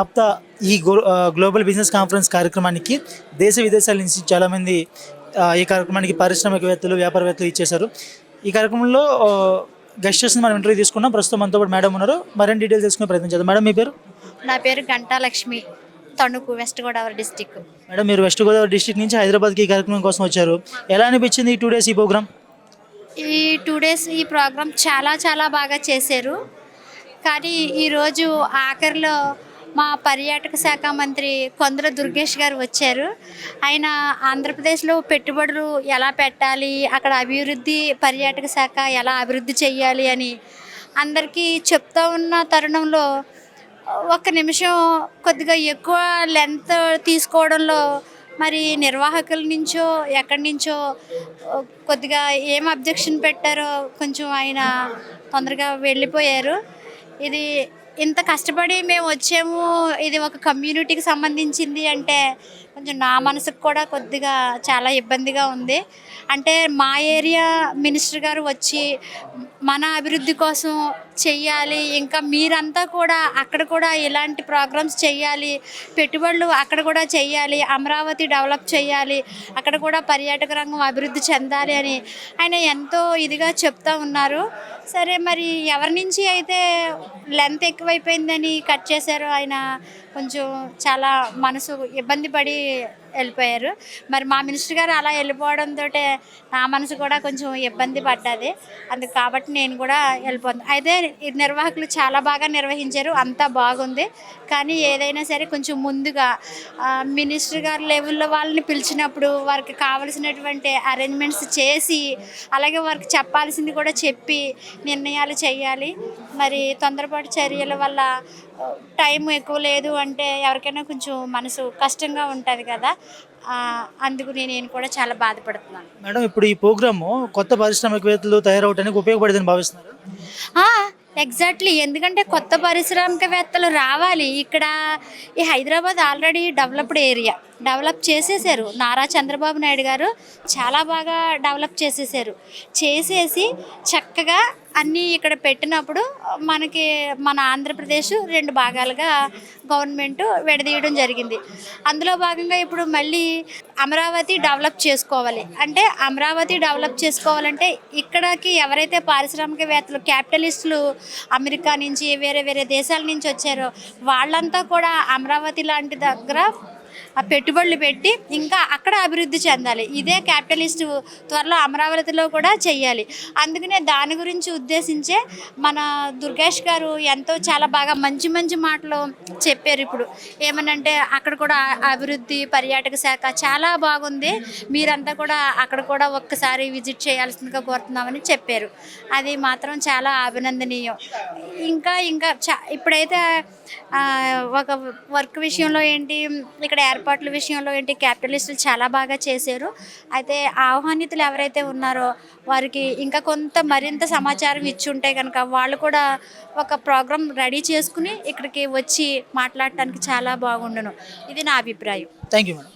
ఆప్తా ఈ global business conference కార్యక్రమానికి దేశ విదేశాల నుంచి చాలామంది ఈ కార్యక్రమానికి పారిశ్రామికవేత్తలు వ్యాపారవేత్తలు ఇచ్చేశారు. ఈ కార్యక్రమంలో గెస్టర్స్ని మనం ఇంటర్వ్యూ తీసుకున్నాం. ప్రస్తుతం మనతో పాటు మేడం ఉన్నారు. మరిన్ని డీటెయిల్స్ తెలుసుకునే ప్రయత్నం చేద్దాం. మేడం, మీ పేరు? నా పేరు Ganta Lakshmi, Tanuku, west Godavari district. Madam, మీరు వెస్ట్ గోదావరి డిస్ట్రిక్ట్ నుంచి హైదరాబాద్కి ఈ కార్యక్రమం కోసం వచ్చారు. ఎలా అనిపించింది ఈ 2 days ఈ ప్రోగ్రామ్? ఈ 2 days ఈ ప్రోగ్రామ్ చాలా చాలా బాగా చేశారు. కానీ ఈరోజు ఆఖరిలో మా పర్యాటక శాఖ మంత్రి కొందర దుర్గేష్ గారు వచ్చారు. ఆయన ఆంధ్రప్రదేశ్లో పెట్టుబడులు ఎలా పెట్టాలి, అక్కడ అభివృద్ధి, పర్యాటక శాఖ ఎలా అభివృద్ధి చేయాలి అని అందరికీ చెప్తా ఉన్న తరుణంలో ఒక్క నిమిషం కొద్దిగా ఎక్కువ లెంత్ తీసుకోవడంలో మరి నిర్వాహకుల నుంచో ఎక్కడి నుంచో కొద్దిగా ఏం అబ్జెక్షన్ పెట్టారో కొంచెం ఆయన తొందరగా వెళ్ళిపోయారు. ఇది ఇంత కష్టపడి మేము వచ్చాము, ఇది ఒక కమ్యూనిటీకి సంబంధించింది అంటే కొంచెం నా మనసుకు కూడా కొద్దిగా చాలా ఇబ్బందిగా ఉంది. అంటే మా ఏరియా మినిస్టర్ గారు వచ్చి మన అభివృద్ధి కోసం చెయ్యాలి, ఇంకా మీరంతా కూడా అక్కడ కూడా ఇలాంటి ప్రోగ్రామ్స్ చెయ్యాలి, పెట్టుబడులు అక్కడ కూడా చెయ్యాలి, అమరావతి డెవలప్ చేయాలి, అక్కడ కూడా పర్యాటక రంగం అభివృద్ధి చెందాలి అని ఆయన ఎంతో ఇదిగా చెప్తా ఉన్నారు. సరే, మరి ఎవరి నుంచి అయితే లెంత్ ఎక్కువైపోయిందని కట్ చేశారో ఆయన కొంచెం చాలా మనసు ఇబ్బంది పడి వెళ్ళిపోయారు. మరి మా మినిస్టర్ గారు అలా వెళ్ళిపోవడంతో నా మనసు కూడా కొంచెం ఇబ్బంది పడ్డది. అందుకు కాబట్టి నేను కూడా వెళ్ళిపోతాను. అయితే నిర్వాహకులు చాలా బాగా నిర్వహించారు, అంతా బాగుంది. కానీ ఏదైనా సరే కొంచెం ముందుగా మినిస్టర్ గారు లెవెల్లో వాళ్ళని పిలిచినప్పుడు వారికి కావలసినటువంటి అరేంజ్మెంట్స్ చేసి, అలాగే వారికి చెప్పాల్సింది కూడా చెప్పి నిర్ణయాలు చేయాలి. మరి తొందరపాటు చర్యల వల్ల టైం ఎక్కువ లేదు అంటే ఎవరికైనా కొంచెం మనసు కష్టంగా ఉంటుంది కదా. అందుకు నేను కూడా చాలా బాధపడుతున్నాను. మేడం, ఇప్పుడు ఈ ప్రోగ్రాము కొత్త పారిశ్రామికవేత్తలు తయారవడానికి ఉపయోగపడేదని భావిస్తున్నారు? ఎగ్జాక్ట్లీ. ఎందుకంటే కొత్త పారిశ్రామికవేత్తలు రావాలి. ఇక్కడ ఈ Hyderabad already developed area, develop చేసేసారు. నారా చంద్రబాబు నాయుడు గారు చాలా బాగా డెవలప్ చేసేసి చక్కగా అన్నీ ఇక్కడ పెట్టినప్పుడు మనకి మన ఆంధ్రప్రదేశ్ 2 భాగాలుగా గవర్నమెంట్ విడదీయడం జరిగింది. అందులో భాగంగా ఇప్పుడు మళ్ళీ అమరావతి డెవలప్ చేసుకోవాలి. అంటే అమరావతి డెవలప్ చేసుకోవాలంటే ఇక్కడికి ఎవరైతే పారిశ్రామికవేత్తలు, క్యాపిటలిస్టులు అమెరికా నుంచి వేరే వేరే దేశాల నుంచి వచ్చారో వాళ్ళంతా కూడా అమరావతి లాంటి దగ్గర పెట్టుబడులు పెట్టి ఇంకా అక్కడ అభివృద్ధి చెందాలి. ఇదే క్యాపిటలిస్టు త్వరలో అమరావతిలో కూడా చెయ్యాలి. అందుకనే దాని గురించి ఉద్దేశించే మన దుర్గేష్ గారు ఎంతో చాలా బాగా మంచి మంచి మాటలు చెప్పారు. ఇప్పుడు ఏమనంటే అక్కడ కూడా అభివృద్ధి, పర్యాటక శాఖ చాలా బాగుంది, మీరంతా కూడా అక్కడ కూడా ఒక్కసారి విజిట్ చేయాల్సిందిగా కోరుతున్నామని చెప్పారు. అది మాత్రం చాలా అభినందనీయం. ఇంకా ఇప్పుడైతే ఒక వర్క్ విషయంలో ఏంటి, ఇక్కడ ఏర్పాట్ల విషయంలో ఏంటి, క్యాపిటలిస్టులు చాలా బాగా చేశారు. అయితే ఆహ్వానితులు ఎవరైతే ఉన్నారో వారికి ఇంకా మరింత సమాచారం ఇచ్చి ఉంటే కనుక వాళ్ళు కూడా ఒక ప్రోగ్రాం రెడీ చేసుకుని ఇక్కడికి వచ్చి మాట్లాడటానికి చాలా బాగుండును. ఇది నా అభిప్రాయం. Thank you madam.